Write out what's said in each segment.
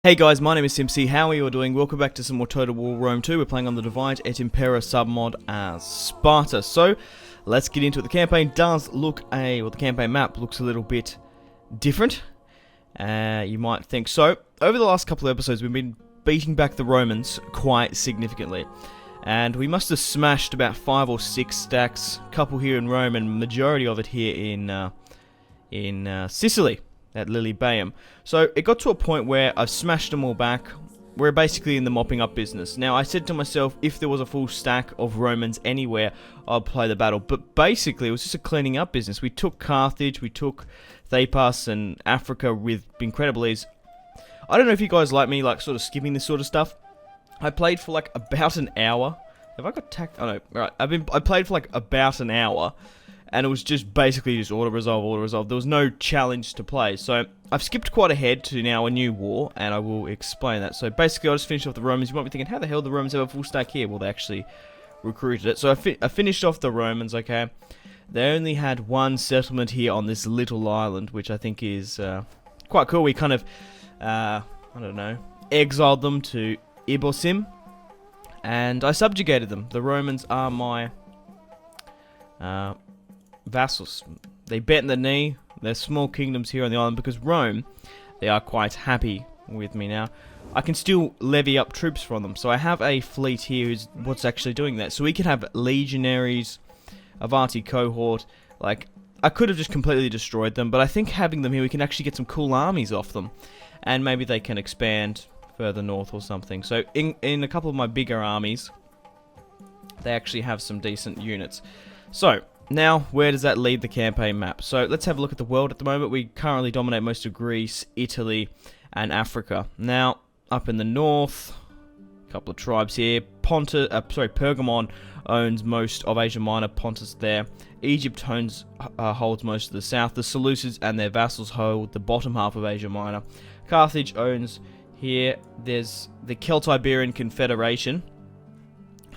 Hey guys, my name is Simpzy. How are you all doing? Welcome back to some more Total War Rome 2. We're playing on the DEI Impera Submod as Sparta. So, let's get into it. The campaign does look the campaign map looks a little bit different. You might think so. Over the last couple of episodes, we've been beating back the Romans quite significantly. And we must have smashed about 5 or 6 stacks, a couple here in Rome, and majority of it here in Sicily. At Lilybaeum. So it got to a point where I've smashed them all back. We're basically in the mopping up business. Now I said to myself, if there was a full stack of Romans anywhere, I'd play the battle. But basically it was just a cleaning up business. We took Carthage, we took Thapus and Africa with incredible ease. I don't know if you guys like me, like sort of skipping this sort of stuff. I played for like about an hour. Have I got attacked? Oh no, right. I played for like about an hour. And it was just basically just auto-resolve. There was no challenge to play. So I've skipped quite ahead to now a new war, and I will explain that. So basically I just finished off the Romans. You might be thinking, how the hell do the Romans have a full stack here? Well, they actually recruited it. So I finished off the Romans, okay. They only had one settlement here on this little island, which I think is quite cool. We kind of, I don't know, exiled them to Ibosim, and I subjugated them. The Romans are my vassals. They bent the knee. They're small kingdoms here on the island because Rome, they are quite happy with me now. I can still levy up troops from them. So I have a fleet here who's what's actually doing that. So we can have legionaries, Avanti cohort. Like, I could have just completely destroyed them, but I think having them here, we can actually get some cool armies off them. And maybe they can expand further north or something. So in a couple of my bigger armies, they actually have some decent units. So now, where does that lead the campaign map? So, let's have a look at the world at the moment. We currently dominate most of Greece, Italy, and Africa. Now, up in the north, a couple of tribes here. Pergamon owns most of Asia Minor, Pontus there. Egypt holds most of the south. The Seleucids and their vassals hold the bottom half of Asia Minor. Carthage owns here. There's the Celtiberian Confederation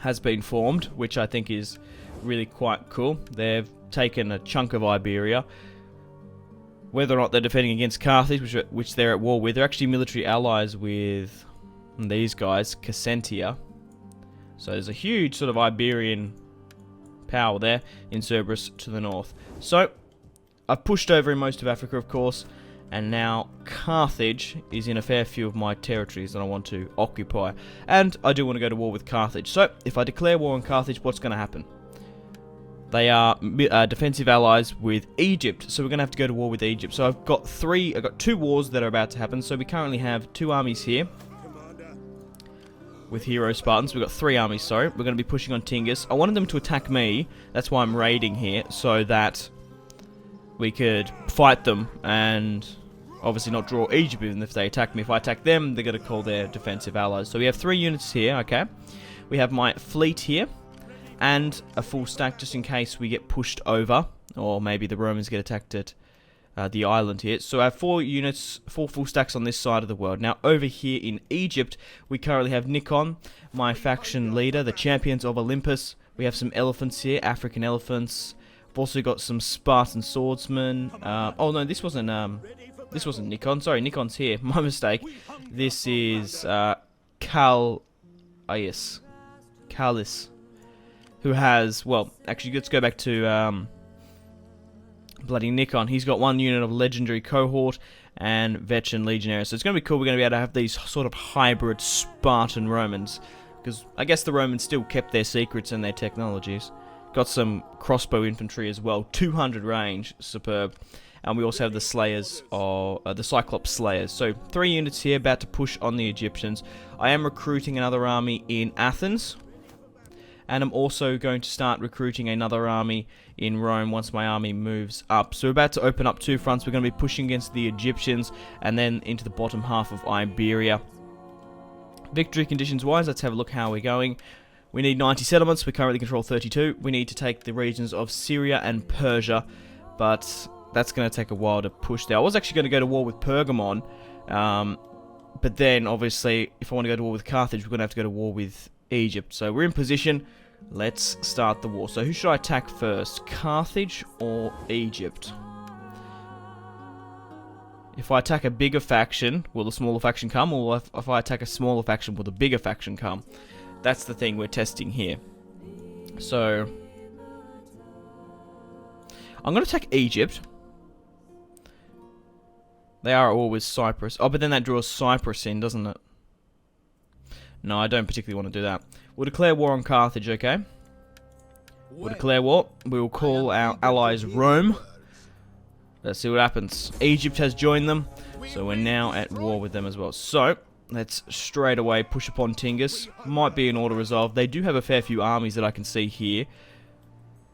has been formed, which I think is really quite cool. They've taken a chunk of Iberia. Whether or not they're defending against Carthage, which they're at war with, they're actually military allies with these guys, Cassentia. So there's a huge sort of Iberian power there in Cerberus to the north. So I've pushed over in most of Africa, of course, and now Carthage is in a fair few of my territories that I want to occupy. And I do want to go to war with Carthage. So if I declare war on Carthage, what's going to happen? They are defensive allies with Egypt, so we're going to have to go to war with Egypt. So I've got 2 wars that are about to happen. So we currently have 2 armies here with hero Spartans. We've got 3 armies, sorry. We're going to be pushing on Tingis. I wanted them to attack me. That's why I'm raiding here, so that we could fight them and obviously not draw Egypt even if they attack me. If I attack them, they're going to call their defensive allies. So we have 3 units here, okay. We have my fleet here. And a full stack just in case we get pushed over, or maybe the Romans get attacked at the island here. So I have 4 units, 4 full stacks on this side of the world. Now over here in Egypt, we currently have Nikon, my faction leader, the champions of Olympus. We have some elephants here, African elephants. We've also got some Spartan swordsmen. Oh no, this wasn't Nikon. Sorry, Nikon's here. My mistake. This is Callis. Who has, well, actually, let's go back to bloody Nikon. He's got 1 unit of legendary cohort and veteran legionnaires. So it's going to be cool. We're going to be able to have these sort of hybrid Spartan Romans. Because I guess the Romans still kept their secrets and their technologies. Got some crossbow infantry as well. 200 range. Superb. And we also have the Slayers, the Cyclops Slayers. So 3 units here about to push on the Egyptians. I am recruiting another army in Athens. And I'm also going to start recruiting another army in Rome once my army moves up. So we're about to open up 2 fronts. We're going to be pushing against the Egyptians and then into the bottom half of Iberia. Victory conditions wise, let's have a look how we're going. We need 90 settlements. We currently control 32. We need to take the regions of Syria and Persia, but that's going to take a while to push there. I was actually going to go to war with Pergamon, but then obviously if I want to go to war with Carthage, we're going to have to go to war with Egypt. So we're in position. Let's start the war. So who should I attack first? Carthage or Egypt? If I attack a bigger faction, will the smaller faction come? Or if I attack a smaller faction, will the bigger faction come? That's the thing we're testing here. So, I'm going to attack Egypt. They are at war with Cyprus. Oh, but then that draws Cyprus in, doesn't it? No, I don't particularly want to do that. We'll declare war on Carthage, okay? We'll declare war. We will call our allies Rome. Let's see what happens. Egypt has joined them, so we're now at war with them as well. So, let's straight away push upon Tingis. Might be an auto resolve. They do have a fair few armies that I can see here.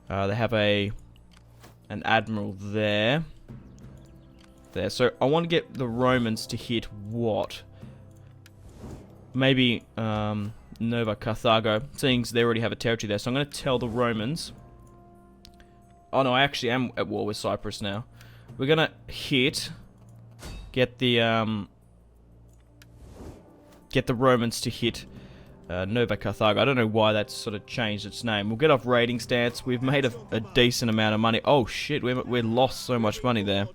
They have an admiral there. So I want to get the Romans to hit what? Maybe Nova Carthago, seeing they already have a territory there. So I'm going to tell the Romans. Oh no, I actually am at war with Cyprus now. We're going to get the Romans to hit Nova Carthago. I don't know why that's sort of changed its name. We'll get off raiding stance. We've made a decent amount of money. Oh shit, we lost so much money there.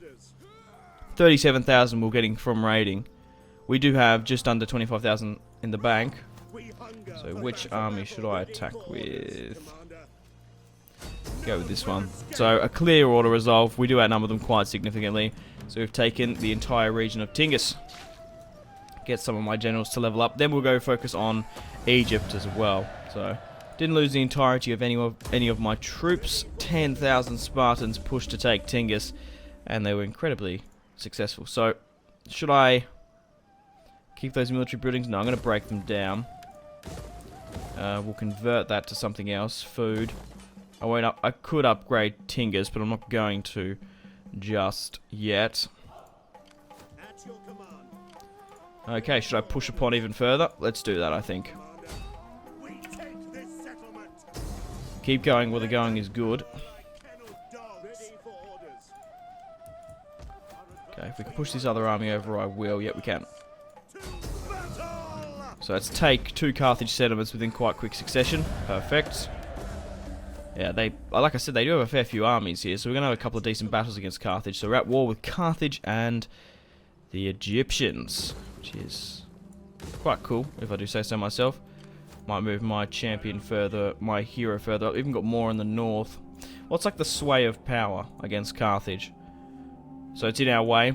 37,000 we're getting from raiding. We do have just under 25,000 in the bank. So which army should I attack with? Go with this one. So a clear order resolve. We do outnumber them quite significantly. So we've taken the entire region of Tingis. Get some of my generals to level up. Then we'll go focus on Egypt as well. So didn't lose the entirety of any of my troops. 10,000 Spartans pushed to take Tingis, and they were incredibly successful. So should I keep those military buildings? No, I'm going to break them down. We'll convert that to something else. Food. I could upgrade Tingis, but I'm not going to just yet. Okay, should I push upon even further? Let's do that, I think. Keep going where the going is good. Okay, if we can push this other army over, I will. Yep, we can. So let's take 2 Carthage settlements within quite quick succession. Perfect. Yeah, like I said, they do have a fair few armies here, so we're going to have a couple of decent battles against Carthage. So we're at war with Carthage and the Egyptians, which is quite cool, if I do say so myself. Might move my champion further, my hero further up. Even got more in the north. Well, it's like the sway of power against Carthage. So it's in our way.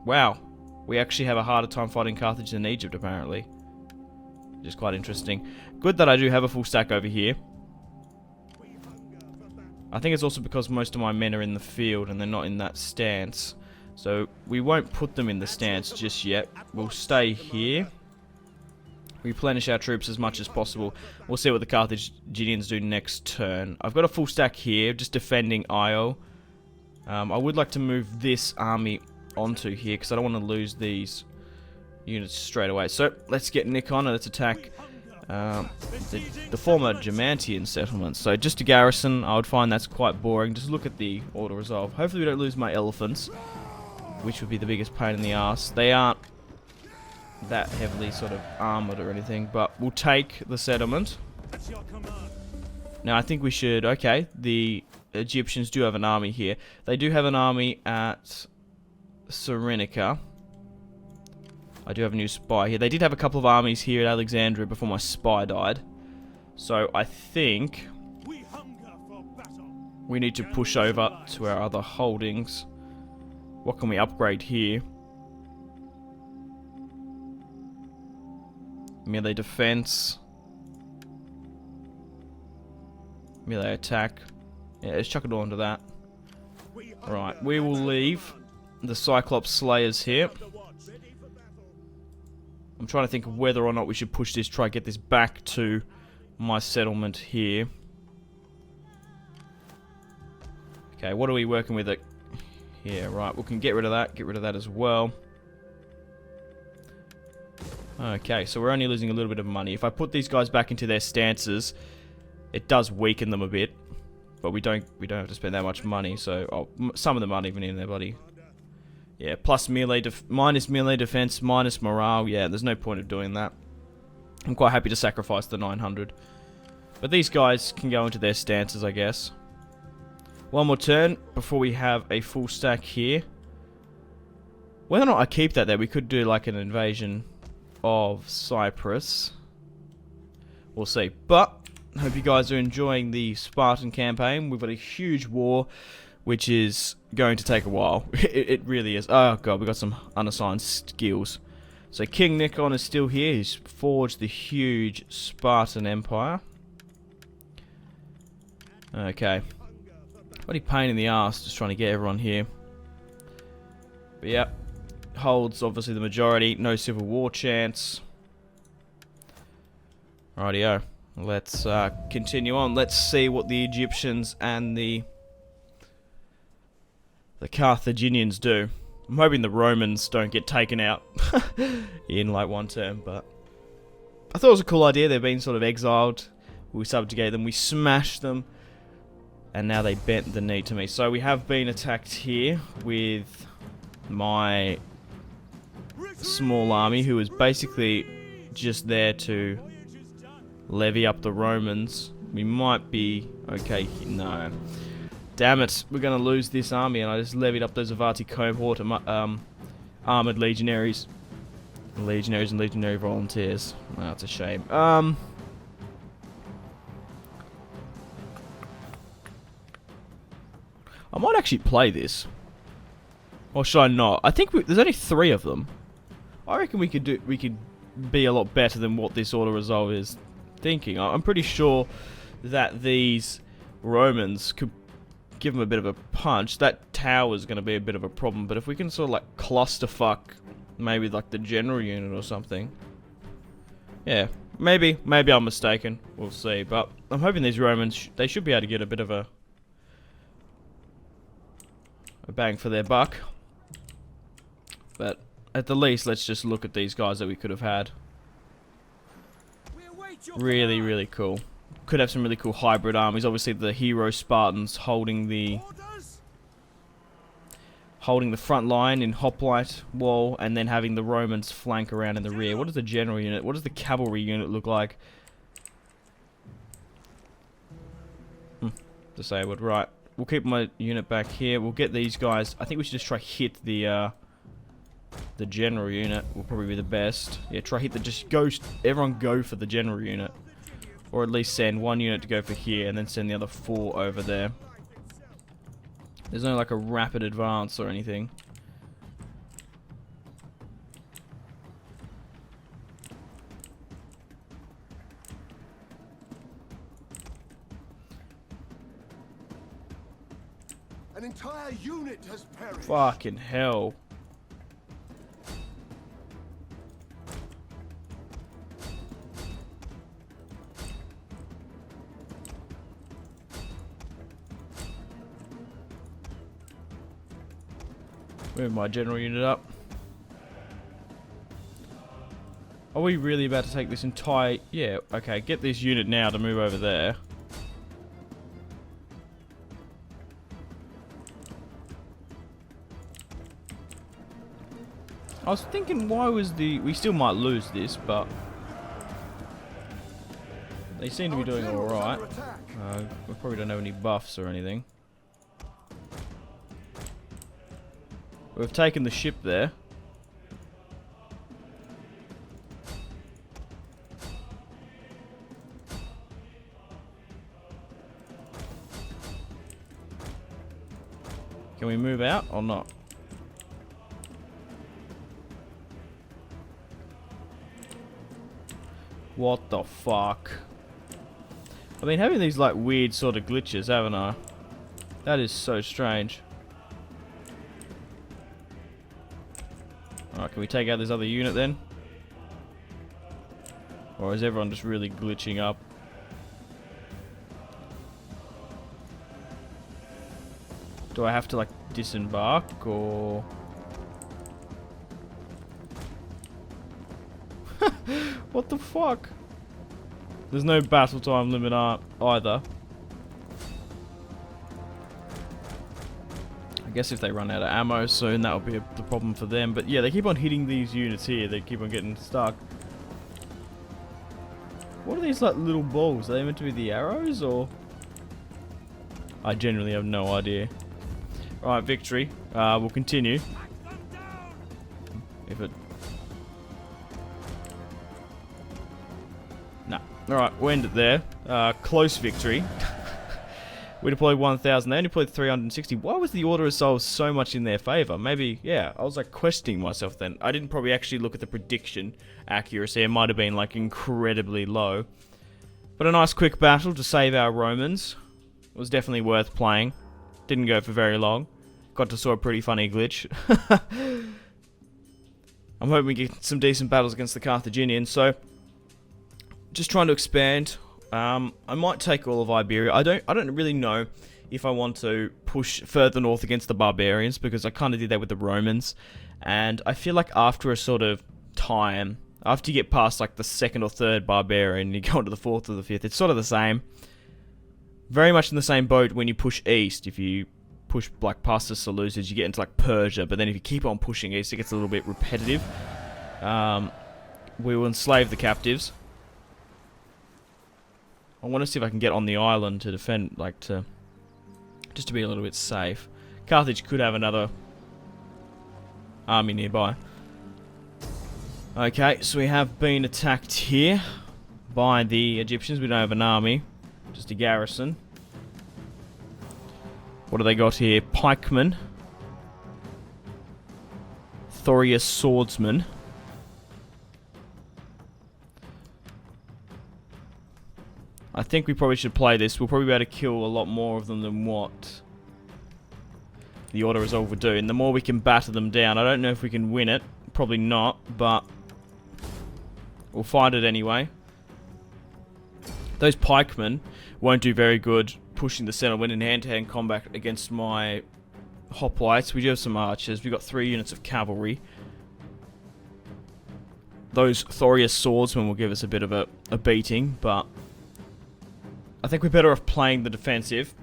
Wow. We actually have a harder time fighting Carthage than Egypt, apparently. Which is quite interesting. Good that I do have a full stack over here. I think it's also because most of my men are in the field and they're not in that stance. So we won't put them in the stance just yet. We'll stay here. Replenish our troops as much as possible. We'll see what the Carthaginians do next turn. I've got a full stack here, just defending Io. I would like to move this army onto here because I don't want to lose these units straight away. So let's get Nick on and let's attack the former Germantian settlements. So just a garrison, I would find that's quite boring. Just look at the auto resolve. Hopefully we don't lose my elephants, which would be the biggest pain in the ass. They aren't that heavily sort of armored or anything, but we'll take the settlement. Now I think we should, okay, the Egyptians do have an army here. They do have an army at Cyrenaica. I do have a new spy here. They did have a couple of armies here at Alexandria before my spy died. So I think we need to push over to our other holdings. What can we upgrade here? Melee defense. Melee attack. Yeah, let's chuck it all into that. Right, we will leave the Cyclops Slayers here. I'm trying to think of whether or not we should push this, try to get this back to my settlement here. Okay, what are we working with? Yeah, right, we can get rid of that as well. Okay, so we're only losing a little bit of money. If I put these guys back into their stances, it does weaken them a bit. But we don't have to spend that much money, so some of them aren't even in there, buddy. Yeah, plus minus melee defense, minus morale. Yeah, there's no point of doing that. I'm quite happy to sacrifice the 900. But these guys can go into their stances, I guess. One more turn before we have a full stack here. Whether or not I keep that there, we could do like an invasion of Cyprus. We'll see. But hope you guys are enjoying the Spartan campaign. We've got a huge war, which is going to take a while. It really is. Oh god, we got some unassigned skills. So King Nikon is still here. He's forged the huge Spartan Empire. Okay. Bloody pain in the ass just trying to get everyone here. But yeah, holds obviously the majority. No civil war chance. Rightio. Let's continue on. Let's see what the Egyptians and the Carthaginians do. I'm hoping the Romans don't get taken out in like one term, but I thought it was a cool idea. They've been sort of exiled. We subjugated them. We smashed them. And now they bent the knee to me. So we have been attacked here with my small army, who is basically just there to levy up the Romans. We might be okay. No. Damn it. We're going to lose this army, and I just levied up those Avati cohort armored legionaries. Legionaries and legionary volunteers. Oh, that's a shame. I might actually play this. Or should I not? I think there's only 3 of them. I reckon we could be a lot better than what this auto resolve is thinking. I'm pretty sure that these Romans could give them a bit of a punch. That tower is going to be a bit of a problem, but if we can sort of like clusterfuck maybe like the general unit or something. Yeah, maybe I'm mistaken. We'll see, but I'm hoping these Romans, they should be able to get a bit of a bang for their buck. But at the least, let's just look at these guys that we could have had. Really, really cool. Could have some really cool hybrid armies. Obviously, the hero Spartans holding the front line in hoplite wall, and then having the Romans flank around in the rear. What does the general unit? What does the cavalry unit look like? Disabled. Right. We'll keep my unit back here. We'll get these guys. I think we should just try hit the general unit. Will probably be the best. Yeah, try hit the. Just go. Everyone go for the general unit. Or at least send 1 unit to go for here, and then send the other 4 over there. There's no like a rapid advance or anything. An entire unit has perished. Fucking hell. Move my general unit up. Are we really about to take this entire... Yeah, okay, get this unit now to move over there. I was thinking, why was the... We still might lose this, but... They seem to be doing alright. We probably don't have any buffs or anything. We've taken the ship there. Can we move out or not? What the fuck? I've been having these like weird sort of glitches, haven't I? That is so strange. Alright, can we take out this other unit then? Or is everyone just really glitching up? Do I have to like disembark or... What the fuck? There's no battle time limit either. I guess if they run out of ammo soon, that will be the problem for them. But yeah, they keep on hitting these units here. They keep on getting stuck. What are these like little balls? Are they meant to be the arrows or? I genuinely have no idea. Alright, victory. We'll continue. If it... No. Alright, we'll end it there. Close victory. We deployed 1,000. They only deployed 360. Why was the Order of Souls so much in their favour? Maybe, yeah, I was like questioning myself then. I didn't probably actually look at the prediction accuracy. It might have been like incredibly low. But a nice quick battle to save our Romans. It was definitely worth playing. Didn't go for very long. Got to saw a pretty funny glitch. I'm hoping we get some decent battles against the Carthaginians. So, just trying to expand. I might take all of Iberia. I don't really know if I want to push further north against the barbarians, because I kind of did that with the Romans, and I feel like after a sort of time, after you get past like the second or third barbarian, you go into the fourth or the fifth, it's sort of the same. Very much in the same boat when you push east. If you push like past the Seleucids, you get into like Persia, but then if you keep on pushing east, it gets a little bit repetitive. We will enslave the captives. I want to see if I can get on the island to defend, like just to be a little bit safe. Carthage could have another army nearby. Okay, so we have been attacked here by the Egyptians. We don't have an army, just a garrison. What do they got here? Pikemen. Thorius swordsmen. I think we probably should play this. We'll probably be able to kill a lot more of them than what the Order is overdue. And the more we can batter them down, I don't know if we can win it. Probably not, but we'll find it anyway. Those pikemen won't do very good pushing the settlement in hand-to-hand combat against my hoplites. We do have some archers. We've got 3 units of cavalry. Those Thorius swordsmen will give us a bit of a beating, but I think we're better off playing the defensive.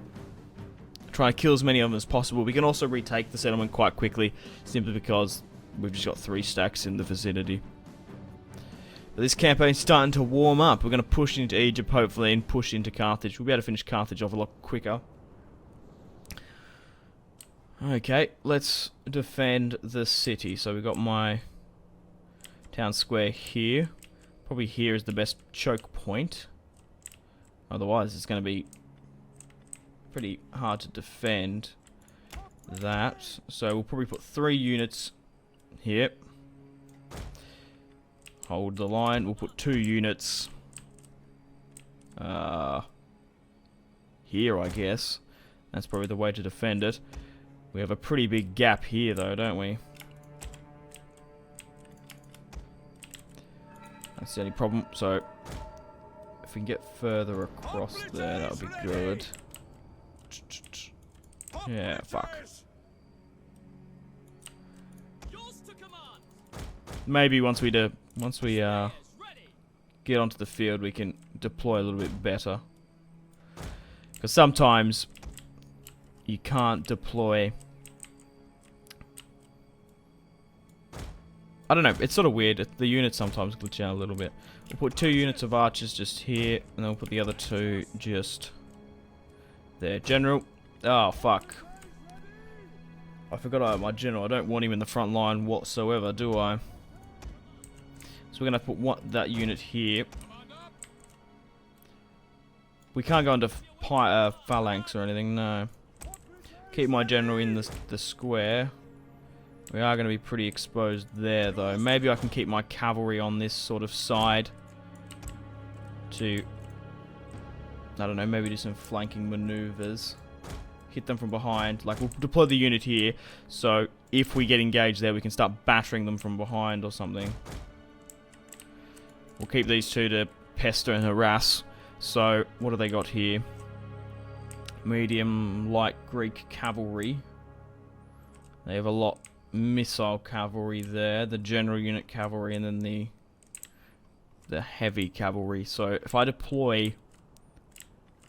Try to kill as many of them as possible. We can also retake the settlement quite quickly, simply because we've just got 3 stacks in the vicinity. But this campaign's starting to warm up. We're going to push into Egypt, hopefully, and push into Carthage. We'll be able to finish Carthage off a lot quicker. Okay, let's defend the city. So we've got my town square here. Probably here is the best choke point. Otherwise, it's going to be pretty hard to defend that. So we'll probably put 3 units here. Hold the line. We'll put 2 units here, I guess. That's probably the way to defend it. We have a pretty big gap here, though, don't we? That's the only problem. So if we can get further across there, that would be good. Yeah, fuck. Maybe once we get onto the field, we can deploy a little bit better. Because sometimes you can't deploy. I don't know, it's sort of weird. The units sometimes glitch out a little bit. We'll put 2 units of archers just here, and then we'll put the other 2 just there. General. Oh, fuck. I forgot I have my general. I don't want him in the front line whatsoever, do I? So we're going to put that unit here. We can't go into phalanx or anything, no. Keep my general in the square. We are going to be pretty exposed there, though. Maybe I can keep my cavalry on this sort of side to, I don't know, maybe do some flanking maneuvers. Hit them from behind. Like, we'll deploy the unit here, so if we get engaged there, we can start battering them from behind or something. We'll keep these 2 to pester and harass. So, what do they got here? Medium, light Greek cavalry. They have a lot missile cavalry there, the general unit cavalry, and then the heavy cavalry. So if I deploy,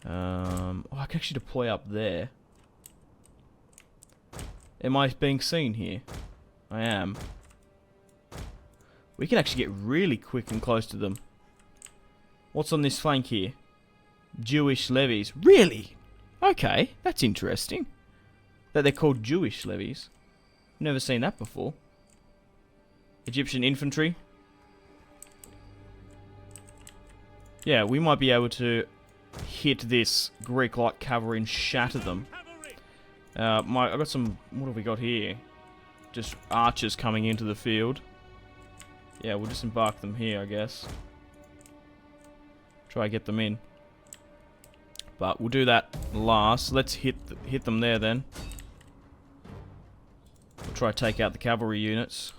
oh, I can actually deploy up there. Am I being seen here? I am. We can actually get really quick and close to them. What's on this flank here? Jewish levies. Really? Okay, that's interesting. That they're called Jewish levies. Never seen that before. Egyptian infantry. Yeah, we might be able to hit this Greek light cavalry and shatter them. I got some... What have we got here? Just archers coming into the field. Yeah, we'll disembark them here, I guess. Try to get them in. But we'll do that last. Let's hit them there then. We'll try to take out the cavalry units.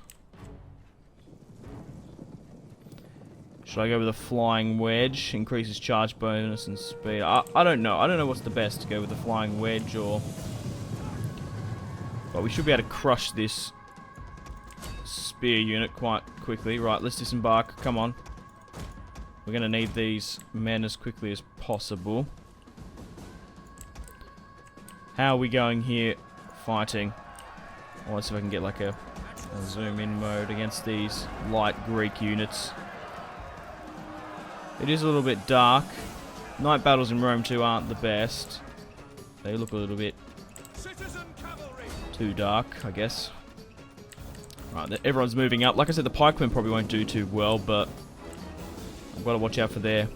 Should I go with a flying wedge? Increases charge bonus and speed. I don't know. I don't know what's the best to go with the flying wedge or... But we should be able to crush this spear unit quite quickly. Right, let's disembark. Come on. We're going to need these men as quickly as possible. How are we going here fighting? Oh, let's see if I can get like a zoom in mode against these light Greek units. It is a little bit dark. Night battles in Rome too aren't the best. They look a little bit too dark, I guess. Right, everyone's moving up. Like I said, the pikemen probably won't do too well, but I've got to watch out for their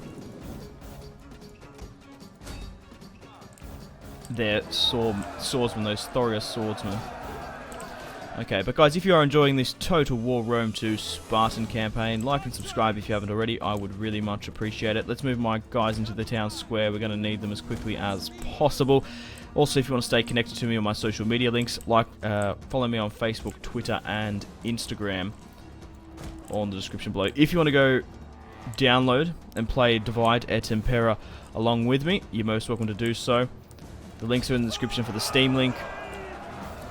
swordsmen, those Thoria swordsmen. Okay, but guys, if you are enjoying this Total War Rome 2 Spartan campaign, like and subscribe if you haven't already. I would really much appreciate it. Let's move my guys into the town square. We're going to need them as quickly as possible. Also, if you want to stay connected to me on my social media links, follow me on Facebook, Twitter, and Instagram, all in the description below. If you want to go download and play Divide et Impera along with me, you're most welcome to do so. The links are in the description for the Steam link.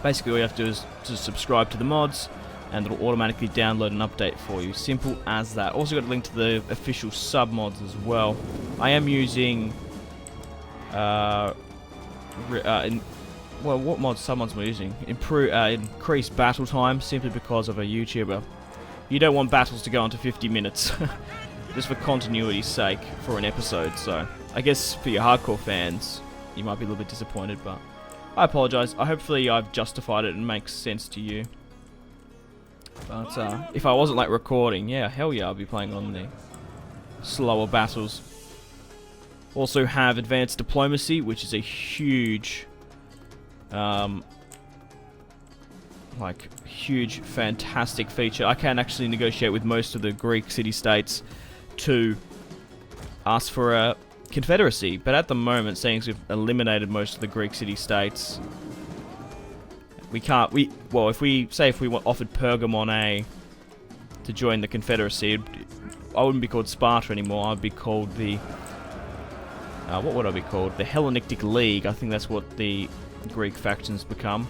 Basically, all you have to do is to subscribe to the mods, and it'll automatically download an update for you. Simple as that. Also got a link to the official submods as well. I am using... what submods am I using? Increased battle time, simply because of a YouTuber. You don't want battles to go on to 50 minutes. Just for continuity's sake, for an episode. So, I guess for your hardcore fans, you might be a little bit disappointed, but... I apologise. Hopefully I've justified it and makes sense to you. But if I wasn't like recording, yeah, hell yeah, I'll be playing on the slower battles. Also have advanced diplomacy, which is a huge, fantastic feature. I can actually negotiate with most of the Greek city-states to ask for a confederacy, but at the moment, seeing as we've eliminated most of the Greek city-states, we can't. If we offered Pergamon to join the confederacy, I wouldn't be called Sparta anymore. I'd be called the what would I be called? The Hellenistic League. I think that's what the Greek factions become,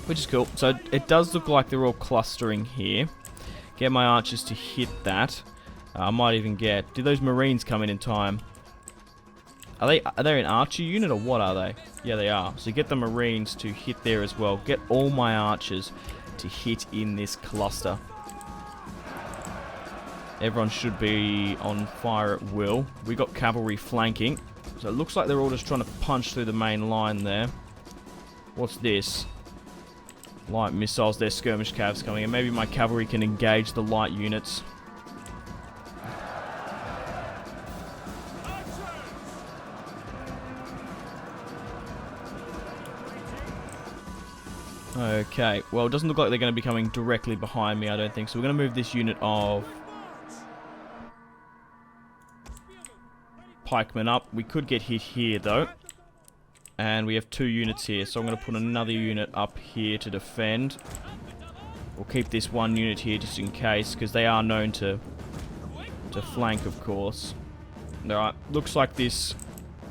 which is cool. So it does look like they're all clustering here. Get my archers to hit that. I might even get... Did those Marines come in time? Are they an archer unit or what are they? Yeah, they are. So get the Marines to hit there as well. Get all my archers to hit in this cluster. Everyone should be on fire at will. We got cavalry flanking. So it looks like they're all just trying to punch through the main line there. What's this? Light missiles. There's skirmish cavs coming in. Maybe my cavalry can engage the light units. Okay, well, it doesn't look like they're going to be coming directly behind me, I don't think. So we're going to move this unit of pikemen up. We could get hit here, though. And we have 2 units here, so I'm going to put another unit up here to defend. We'll keep this 1 unit here just in case, because they are known to flank, of course. Alright, looks like this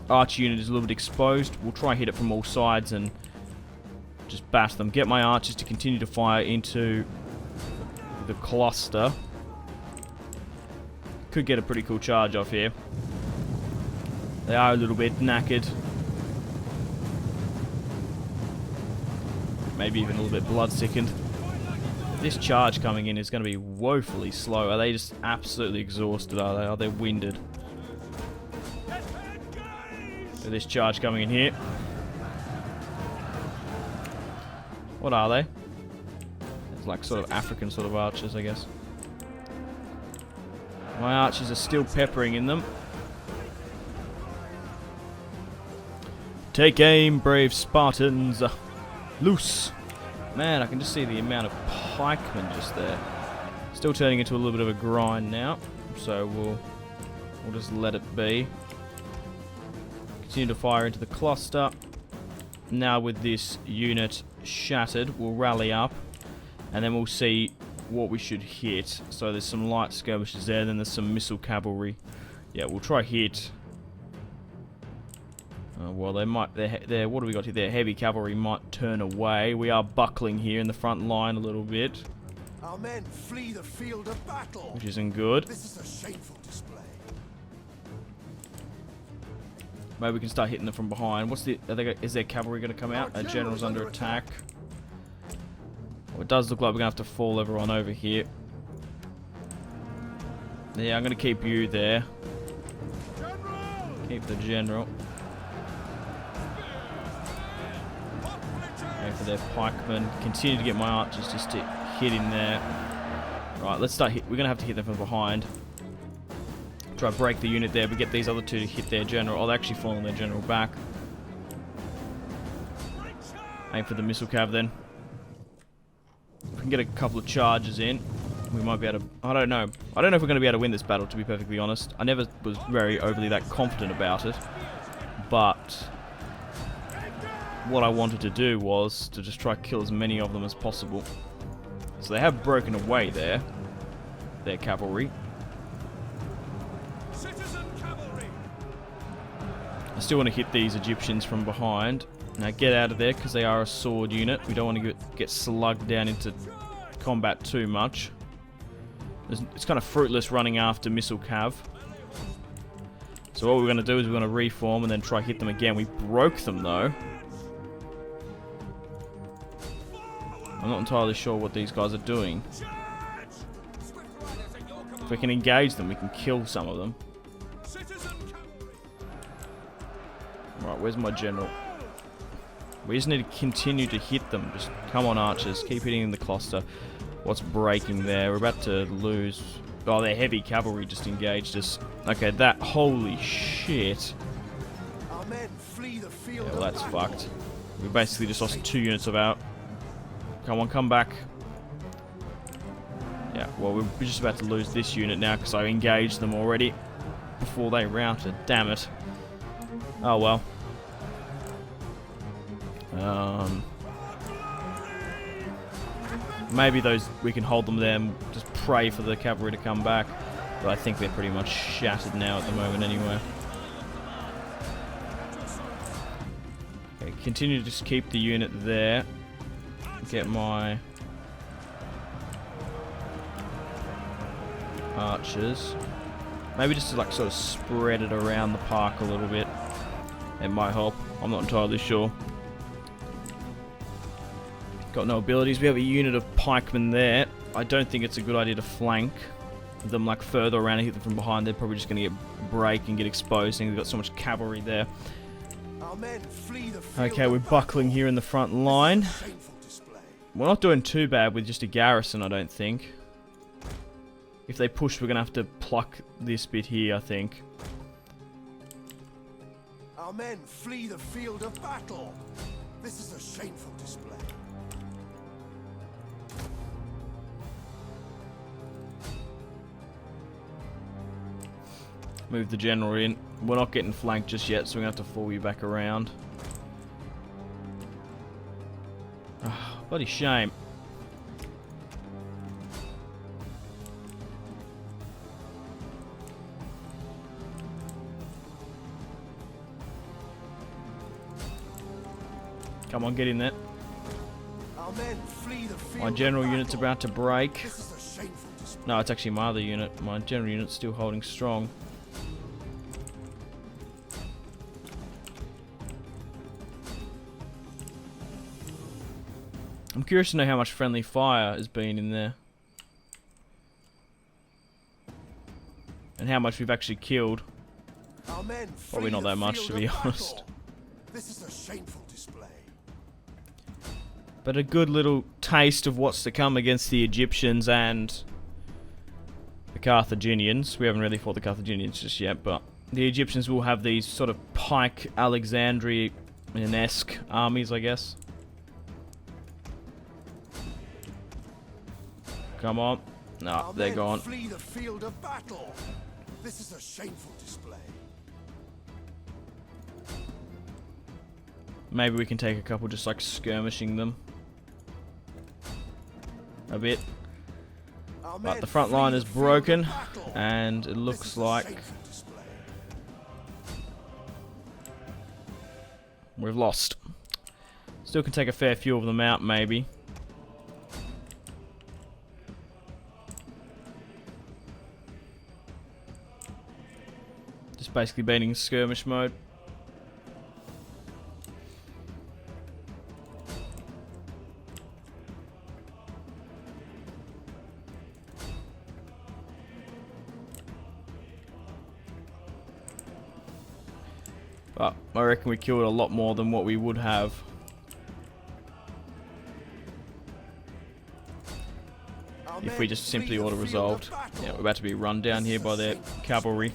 archer unit is a little bit exposed. We'll try and hit it from all sides and just bash them. Get my archers to continue to fire into the cluster. Could get a pretty cool charge off here. They are a little bit knackered. Maybe even a little bit blood-sickened. This charge coming in is going to be woefully slow. Are they just absolutely exhausted, are they? Are they winded? So this charge coming in here. What are they? There's like sort of African sort of archers, I guess. My archers are still peppering in them. Take aim, brave Spartans. Loose. Man, I can just see the amount of pikemen just there. Still turning into a little bit of a grind now, so we'll just let it be. Continue to fire into the cluster. Now with this unit shattered, we'll rally up, and then we'll see what we should hit. So there's some light skirmishes there, then there's some missile cavalry. Yeah, we'll try hit. Well, they might. What do we got here? Their heavy cavalry might turn away. We are buckling here in the front line a little bit. Our men flee the field of battle. Which isn't good. This is a shameful display. Maybe we can start hitting them from behind. Is their cavalry going to come out? Our general's under attack. Well, it does look like we're going to have to fall everyone over here. Yeah, I'm going to keep you there. Keep the general. Go for their pikemen. Continue to get my archers just to hit in there. Right, let's start hit. We're going to have to hit them from behind. Try to break the unit there, but get these other two to hit their general. Oh, they're actually falling their general back. Aim for the missile cav then. If we can get a couple of charges in, we might be able to... I don't know. I don't know if we're going to be able to win this battle, to be perfectly honest. I never was very overly that confident about it. But what I wanted to do was to just try to kill as many of them as possible. So they have broken away there. Their cavalry. I still want to hit these Egyptians from behind. Now get out of there, because they are a sword unit. We don't want to get slugged down into combat too much. It's kind of fruitless running after missile cav. So what we're going to do is we're going to reform and then try hit them again. We broke them though. I'm not entirely sure what these guys are doing. If we can engage them, we can kill some of them. Right, where's my general? We just need to continue to hit them. Just come on, archers. Keep hitting in the cluster. What's breaking there? We're about to lose. Oh, their heavy cavalry just engaged us. Okay, that... Holy shit. Our men flee the field Yeah, well, that's fucked. We basically just lost 2 units of our... Come on, come back. Yeah, well, we're just about to lose this unit now because I engaged them already before they routed. Damn it. Oh well. Maybe we can hold them there and just pray for the cavalry to come back. But I think they're pretty much shattered now at the moment anyway. Okay, continue to just keep the unit there. Get my archers. Maybe just to like sort of spread it around the park a little bit. It might help. I'm not entirely sure. Got no abilities. We have a unit of pikemen there. I don't think it's a good idea to flank them like further around and hit them from behind. They're probably just going to get break and get exposed. And we've got so much cavalry there. Okay, we're buckling here in the front line. We're not doing too bad with just a garrison, I don't think. If they push, we're going to have to pluck this bit here, I think. Our men flee the field of battle. This is a shameful display. Move the general in. We're not getting flanked just yet, so we're going to have to fall you back around. Oh, bloody shame. Come on, get in there. Our men flee the field My general of unit's battle. about to break. This is a shameful display. No, it's actually my other unit. My general unit's still holding strong. I'm curious to know how much friendly fire has been in there. And how much we've actually killed. Our men Probably not flee that the much, field to be of honest. battle. This is a shameful display. But a good little taste of what's to come against the Egyptians and the Carthaginians. We haven't really fought the Carthaginians just yet, but the Egyptians will have these sort of pike Alexandrian-esque armies, I guess. Come on. No, they're gone. Flee the field of battle. This is a shameful display. Maybe we can take a couple just like skirmishing them a bit. But the front line is broken, and it looks like we've lost. Still can take a fair few of them out, maybe. Just basically beating skirmish mode. But I reckon we killed a lot more than what we would have. If we just simply auto-resolved. Yeah, we're about to be run down here by their cavalry.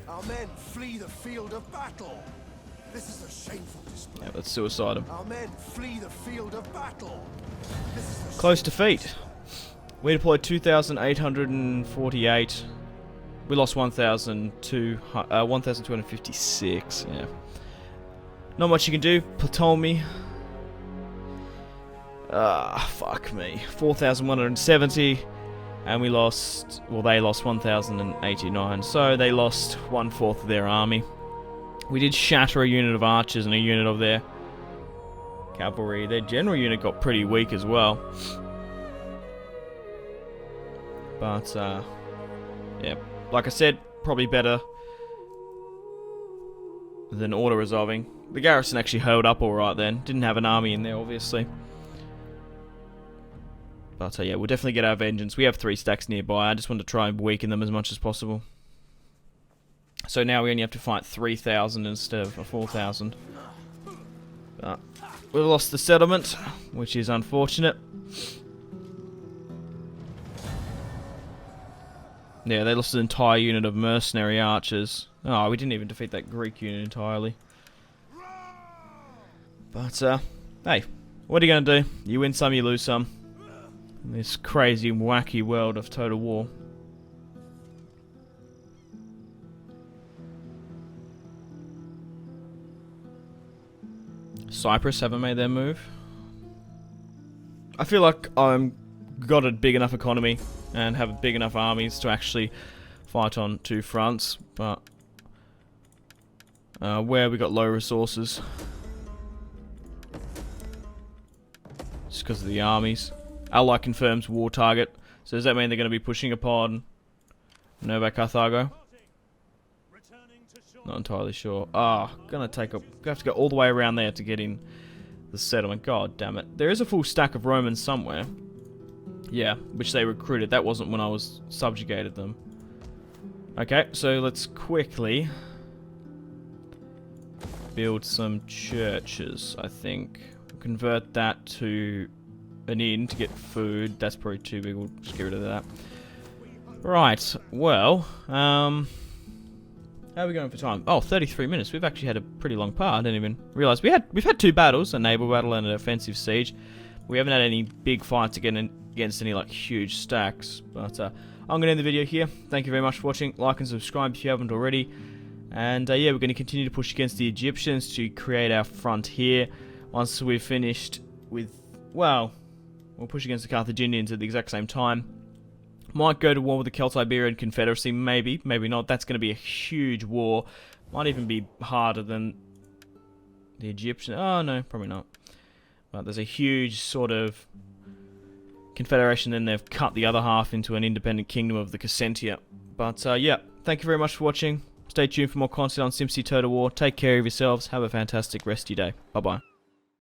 Our men flee the field of battle. This is a shameful display. Yeah, let's suicide them. Our men flee the field of battle. This is a Close defeat. We deployed 2,848. We lost 1,256. Yeah. Not much you can do. Ptolemy. Fuck me. 4,170. And we lost... Well, they lost 1,089. So they lost 1/4 of their army. We did shatter a unit of archers and a unit of their cavalry. Their general unit got pretty weak as well. But, yeah. Like I said, probably better than auto-resolving. The garrison actually held up alright then. Didn't have an army in there, obviously. But yeah, we'll definitely get our vengeance. We have 3 stacks nearby. I just want to try and weaken them as much as possible. So now we only have to fight 3,000 instead of 4,000. But we've lost the settlement, which is unfortunate. Yeah, they lost an entire unit of mercenary archers. Oh, we didn't even defeat that Greek unit entirely. But, hey, what are you going to do? You win some, you lose some. In this crazy, wacky world of Total War. Cyprus haven't made their move. I feel like I'm got a big enough economy and have big enough armies to actually fight on 2 fronts, but where we got low resources, just because of the armies. Ally confirms war target. So does that mean they're going to be pushing upon Nova Carthago? Not entirely sure. Ah, gonna have to go all the way around there to get in the settlement. God damn it! There is a full stack of Romans somewhere. Yeah, which they recruited. That wasn't when I was subjugated them. Okay, so let's quickly build some churches, I think. Convert that to an inn to get food. That's probably too big. We'll just get rid of that. Right, well, how are we going for time? Oh, 33 minutes. We've actually had a pretty long part. I didn't even realize we've had 2 battles, a naval battle and an offensive siege. We haven't had any big fights against any like huge stacks. But I'm going to end the video here. Thank you very much for watching. Like and subscribe if you haven't already. And yeah, we're going to continue to push against the Egyptians to create our front here. Once we've finished with, well, we'll push against the Carthaginians at the exact same time. Might go to war with the Celtiberian Confederacy, maybe, maybe not. That's going to be a huge war. Might even be harder than the Egyptian. Oh, no, probably not. But there's a huge sort of confederation, then they've cut the other half into an independent kingdom of the Cassentia. But yeah, thank you very much for watching. Stay tuned for more content on Simpzy Total War. Take care of yourselves. Have a fantastic rest of your day. Bye-bye.